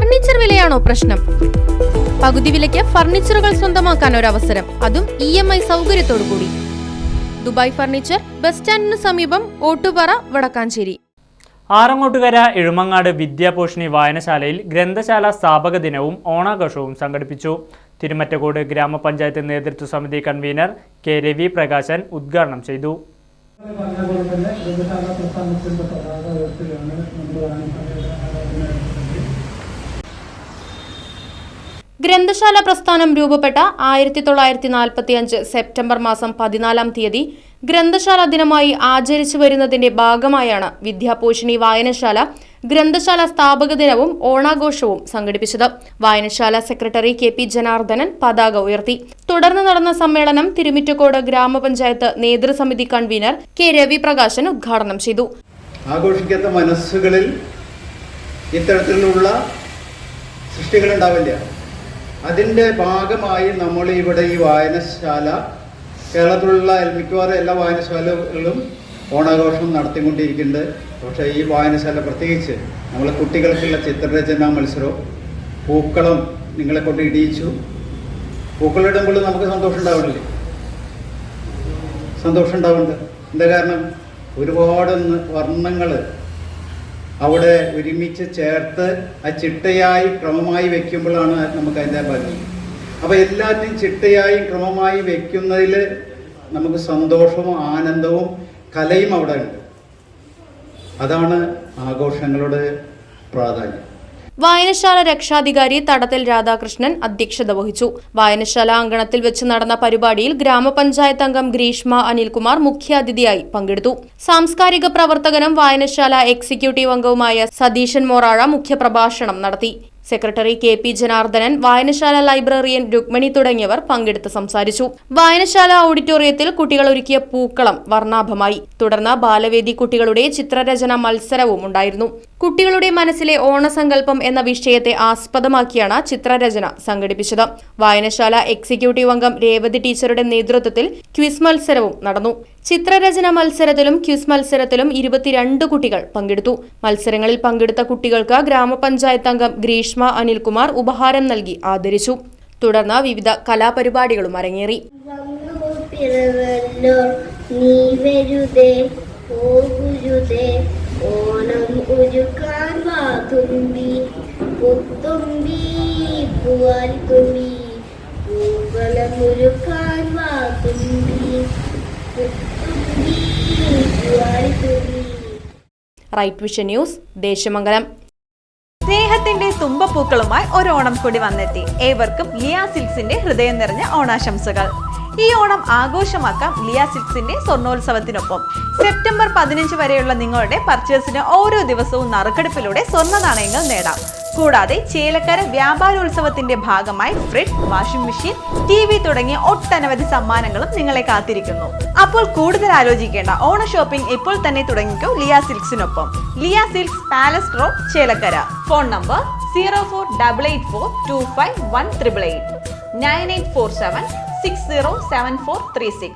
Furniture വിലയാണോ പ്രശ്നം? പകുതി വിലയ്ക്ക് ഫർണിച്ചറുകൾ സ്വന്തമാക്കാൻ ഒരു അവസരം, അതും EMI സൗകര്യത്തോടുകൂടി. ദുബായ് ഫർണിച്ചർ, ബസ് സ്റ്റാൻഡിന് സമീപം, ഓട്ടുപാറ, വടക്കാഞ്ചേരി. ആറങ്ങോട്ടുകര എഴുമങ്ങാട് വിദ്യാപോഷിണി വായനശാലയിൽ ഗ്രന്ഥശാല സ്ഥാപക ദിനവും ഓണാഘോഷവും സംഘടിപ്പിച്ചു. തിരുമറ്റക്കോട് ഗ്രാമപഞ്ചായത്ത് നേതൃത്വ സമിതി കൺവീനർ K. രവി പ്രകാശൻ ഉദ്ഘാടനം ചെയ്തു. ഗ്രന്ഥശാല പ്രസ്ഥാനം രൂപപ്പെട്ട 1945 സെപ്റ്റംബർ മാസം 14 തീയതി ഗ്രന്ഥശാല ദിനമായി ആചരിച്ചു വരുന്നതിന്റെ ഭാഗമായാണ് വിദ്യാപോഷിണി വായനശാല ഗ്രന്ഥശാല സ്ഥാപക ദിനവും ഓണാഘോഷവും സംഘടിപ്പിച്ചത്. വായനശാല സെക്രട്ടറി KP ജനാർദ്ദനൻ പതാക ഉയർത്തി. തുടർന്ന് നടന്ന സമ്മേളനം തിരുമിറ്റക്കോട് ഗ്രാമപഞ്ചായത്ത് നേതൃസമിതി കൺവീനർ K. രവി പ്രകാശൻ ഉദ്ഘാടനം ചെയ്തു. ആഘോഷിക്കാത്ത മനസ്സുകളിൽ ഇത്തരത്തിലുള്ള സൃഷ്ടികൾ ഉണ്ടാവില്ല. അതിൻ്റെ ഭാഗമായി നമ്മൾ ഇവിടെ ഈ വായനശാല, കേരളത്തിലുള്ള മിക്കവാറും എല്ലാ വായനശാലകളിലും ഓണാഘോഷം നടത്തിക്കൊണ്ടിരിക്കുന്നുണ്ട്. പക്ഷേ ഈ വായനശാല പ്രത്യേകിച്ച് നമ്മളെ കുട്ടികൾക്കുള്ള ചിത്രരചനാ മത്സരവും പൂക്കളം നിങ്ങളെ കൊണ്ട് ഇടിയിച്ചു. പൂക്കളിടുമ്പോൾ നമുക്ക് സന്തോഷം ഉണ്ടാവണില്ലേ? സന്തോഷം ഉണ്ടാവുന്നുണ്ട്. എന്താ കാരണം? ഒരുപാട് വർണ്ണങ്ങൾ അവിടെ ഒരുമിച്ച് ചേർത്ത് ആ ചിട്ടയായി ക്രമമായി വെക്കുമ്പോഴാണ് നമുക്ക് അതിൻ്റെ ഭംഗി. അപ്പോൾ എല്ലാത്തിനും ചിട്ടയായി ക്രമമായി വെക്കുന്നതിൽ നമുക്ക് സന്തോഷവും ആനന്ദവും കലയും അവിടെ ഉണ്ട്. അതാണ് ആഘോഷങ്ങളുടെ പ്രാധാന്യം. വായനശാല രക്ഷാധികാരി തടത്തിൽ രാധാകൃഷ്ണൻ അധ്യക്ഷത വഹിച്ചു. വായനശാല അങ്കണത്തിൽ വെച്ച് നടന്ന പരിപാടിയിൽ ഗ്രാമപഞ്ചായത്ത് അംഗം ഗ്രീഷ്മ അനിൽകുമാർ മുഖ്യാതിഥിയായി പങ്കെടുത്തു. സാംസ്കാരിക പ്രവർത്തകനും വായനശാല എക്സിക്യൂട്ടീവ് അംഗവുമായ സതീശൻ മോറാഴ മുഖ്യപ്രഭാഷണം നടത്തി. സെക്രട്ടറി KP ജനാർദ്ദനൻ, വായനശാല ലൈബ്രറിയൻ രുക്മിണി തുടങ്ങിയവർ പങ്കെടുത്ത് സംസാരിച്ചു. വായനശാല ഓഡിറ്റോറിയത്തിൽ കുട്ടികൾ ഒരുക്കിയ പൂക്കളം വർണ്ണാഭമായി. തുടർന്ന് ബാലവേദി കുട്ടികളുടെ ചിത്രരചന മത്സരവും ഉണ്ടായിരുന്നു. കുട്ടികളുടെ മനസ്സിലെ ഓണസങ്കല്പം എന്ന വിഷയത്തെ ആസ്പദമാക്കിയാണ് ചിത്രരചന സംഘടിപ്പിച്ചത്. വായനശാല എക്സിക്യൂട്ടീവ് അംഗം രേവതി ടീച്ചറുടെ നേതൃത്വത്തിൽ ക്വിസ് മത്സരവും നടന്നു. ചിത്രരചന മത്സരത്തിലും ക്വിസ് മത്സരത്തിലും 22 കുട്ടികൾ പങ്കെടുത്തു. മത്സരങ്ങളിൽ പങ്കെടുത്ത കുട്ടികൾക്ക് ഗ്രാമപഞ്ചായത്ത് അംഗം ഗ്രീഷ്മ അനിൽകുമാർ ഉപഹാരം നൽകി ആദരിച്ചു. തുടർന്ന് വിവിധ കലാപരിപാടികളും അരങ്ങേറി. ഓണം ഒരുക്കാൻ വാതുമ്പി പുത്തുമ്പി പൂവാലിത്തുമ്പി പൂവലമൊരുക്കാൻ വാതുമ്പി പുത്തുമ്പി പൂവാലിത്തുമ്പി. Right Vision News, Desamangalam. സ്നേഹത്തിന്റെ തുമ്പപ്പൂക്കളുമായി ഒരു ഓണം കൂടി വന്നെത്തി. ഏവർക്കും ലിയ സിൽക്സിന്റെ ഹൃദയം നിറഞ്ഞ ഓണാശംസകൾ. ഈ ഓണം ആഘോഷമാക്കാം ലിയ സിൽക്സിന്റെ സ്വർണ്ണോത്സവത്തിനൊപ്പം. സെപ്റ്റംബർ 15 വരെയുള്ള നിങ്ങളുടെ പർച്ചേസിന് ഓരോ ദിവസവും നറുക്കെടുപ്പിലൂടെ സ്വർണ്ണ നാണയങ്ങൾ നേടാം. കൂടാതെ ചേലക്കര വ്യാപാരോത്സവത്തിന്റെ ഭാഗമായി ഫ്രിഡ്ജ്, വാഷിംഗ് മെഷീൻ, TV തുടങ്ങിയ ഒട്ടനവധി സമ്മാനങ്ങളും നിങ്ങളെ കാത്തിരിക്കുന്നു. അപ്പോൾ കൂടുതൽ ആലോചിക്കേണ്ട, ഓണ ഷോപ്പിംഗ് ഇപ്പോൾ തന്നെ തുടങ്ങിക്കോ ലിയ സിൽക്സിനൊപ്പം. Liya Silks, Palace Road, Chelakkara. Phone number 0488425188 9847607436.